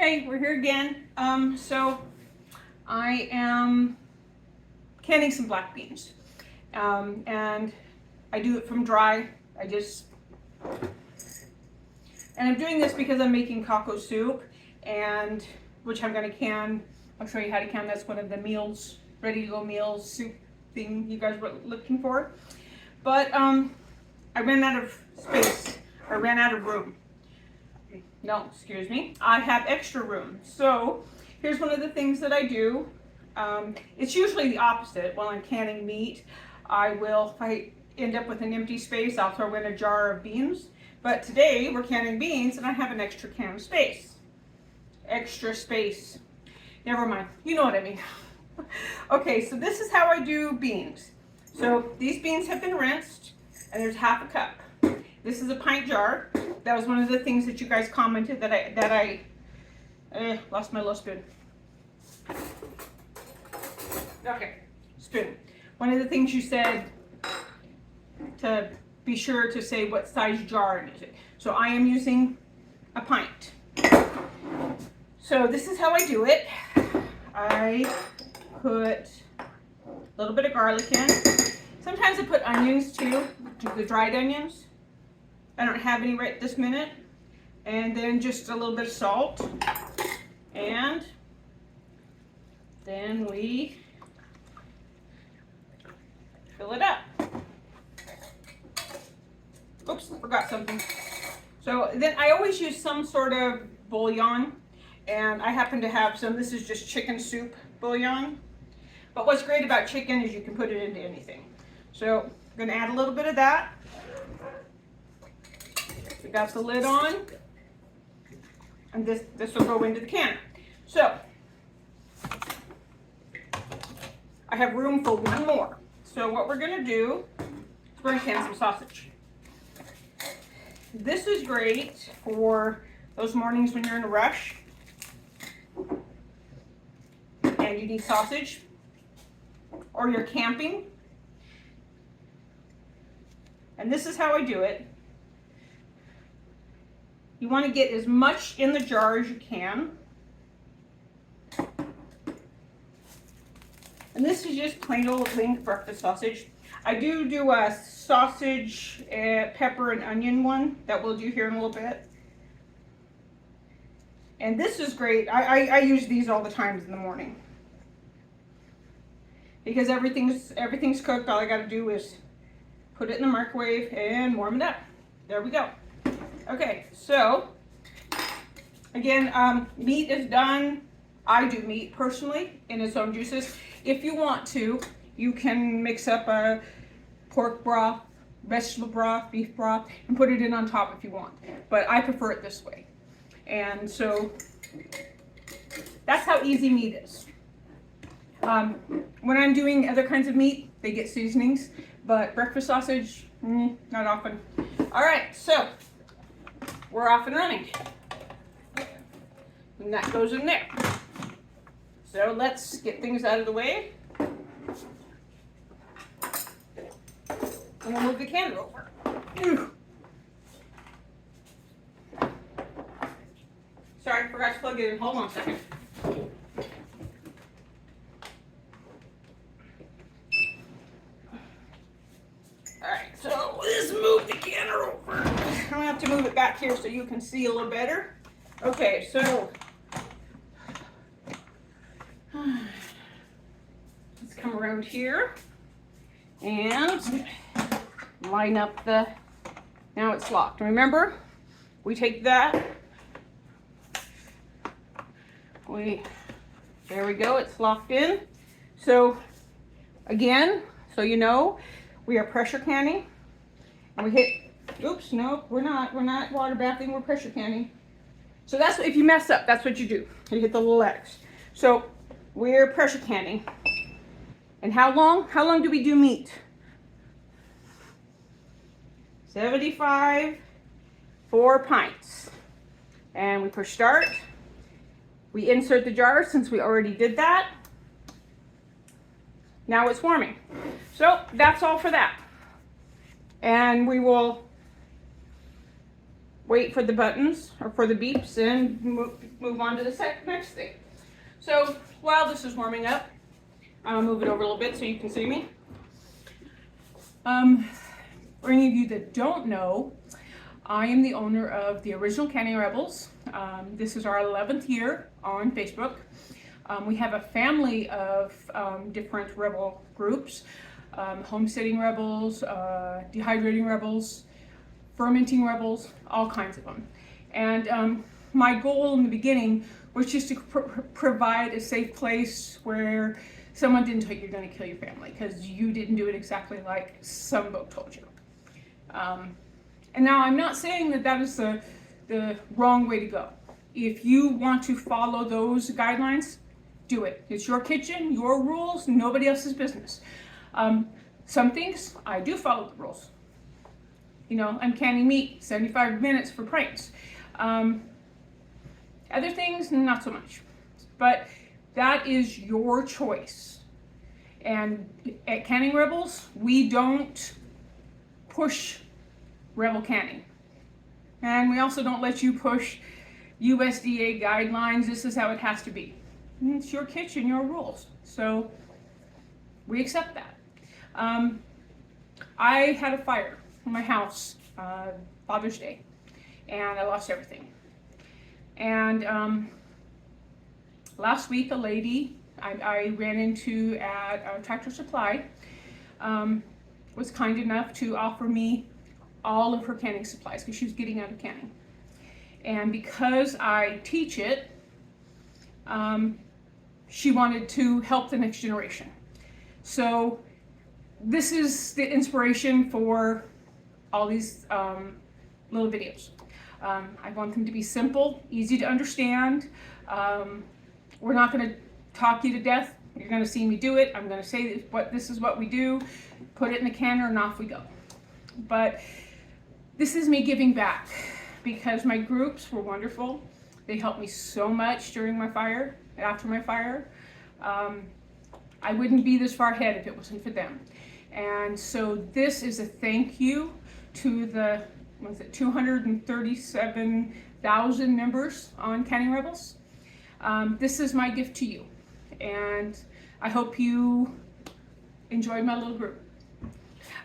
Hey, we're here again. So I am canning some black beans. And I do it from dry. And I'm doing this because I'm making cocoa soup, and which I'm gonna can. I'll show you how to can. That's one of the meals, ready to go meals, soup thing you guys were looking for. But I ran out of space. I ran out of room. No, excuse me. I have extra room. So here's one of the things that I do. It's usually the opposite. While I'm canning meat, if I end up with an empty space, I'll throw in a jar of beans. But today we're canning beans and I have an extra can of space. Extra space. Never mind. You know what I mean. Okay, so this is how I do beans. So these beans have been rinsed and there's half a cup. This is a pint jar. That was one of the things that you guys commented that I lost my little spoon. Okay, spoon. One of the things you said to be sure to say what size jar is it. So I am using a pint. So this is how I do it. I put a little bit of garlic in. Sometimes I put onions too, the dried onions. I don't have any right this minute. And then just a little bit of salt. And then we fill it up. Oops, forgot something. So then I always use some sort of bouillon. And I happen to have some. This is just chicken soup bouillon. But what's great about chicken is you can put it into anything. So I'm going to add a little bit of that. We got the lid on, and this will go into the can. So I have room for one more. So what we're going to do is we're going to can some sausage. This is great for those mornings when you're in a rush and you need sausage, or you're camping. And this is how I do it. You want to get as much in the jar as you can. And this is just plain old plain breakfast sausage. I do a sausage, pepper and onion one that we'll do here in a little bit. And this is great. I use these all the time in the morning. Because everything's cooked. All I got to do is put it in the microwave and warm it up. There we go. Okay, so again, meat is done. I do meat personally in its own juices. If you want to, you can mix up a pork broth, vegetable broth, beef broth, and put it in on top if you want. But I prefer it this way. And so that's how easy meat is. When I'm doing other kinds of meat, they get seasonings, but breakfast sausage, not often. All right, so we're off and running. And that goes in there. So let's get things out of the way. And we'll move the can over. Sorry, I forgot to plug it in. Hold on a second. Alright, so let's move the canner over. I'm gonna have to move it back here so you can see a little better. Okay, so let's come around here and line up the, now it's locked. Remember, we take that, there we go, it's locked in. So again, so you know, we are pressure canning, and we hit, oops, no, we're not water bathing, we're pressure canning. So that's, if you mess up, that's what you do. You hit the little X. So we're pressure canning. And how long? How long do we do meat? 75, 4 pints. And we push start. We insert the jar since we already did that. Now it's warming. So that's all for that. And we will wait for the buttons or for the beeps and move on to the next thing. So while this is warming up, I'll move it over a little bit so you can see me. For any of you that don't know, I am the owner of the original Canning Rebels. This is our 11th year on Facebook. We have a family of different rebel groups, homesteading rebels, dehydrating rebels, fermenting rebels, all kinds of them. And my goal in the beginning was just to provide a safe place where someone didn't tell you you're going to kill your family because you didn't do it exactly like some book told you. And now I'm not saying that that is the wrong way to go. If you want to follow those guidelines, do it. It's your kitchen, your rules, nobody else's business. Some things, I do follow the rules. You know, I'm canning meat, 75 minutes for pints. Other things, not so much. But that is your choice. And at Canning Rebels, we don't push rebel canning. And we also don't let you push USDA guidelines. This is how it has to be. And it's your kitchen, your rules. So we accept that. I had a fire in my house Father's Day, and I lost everything. And last week, a lady I ran into at Tractor Supply was kind enough to offer me all of her canning supplies because she was getting out of canning. And because I teach it, she wanted to help the next generation. So this is the inspiration for all these little videos. I want them to be simple, easy to understand. We're not going to talk you to death. You're going to see me do it. I'm going to say this is what we do, put it in the canner, and off we go. But this is me giving back because my groups were wonderful. They helped me so much during my fire, after my fire. I wouldn't be this far ahead if it wasn't for them. And so this is a thank you to the 237,000 members on Canning Rebels. This is my gift to you. And I hope you enjoyed my little group.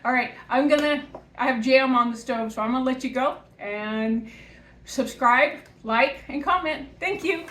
All right, I have jam on the stove, so I'm gonna let you go and subscribe, like, and comment. Thank you.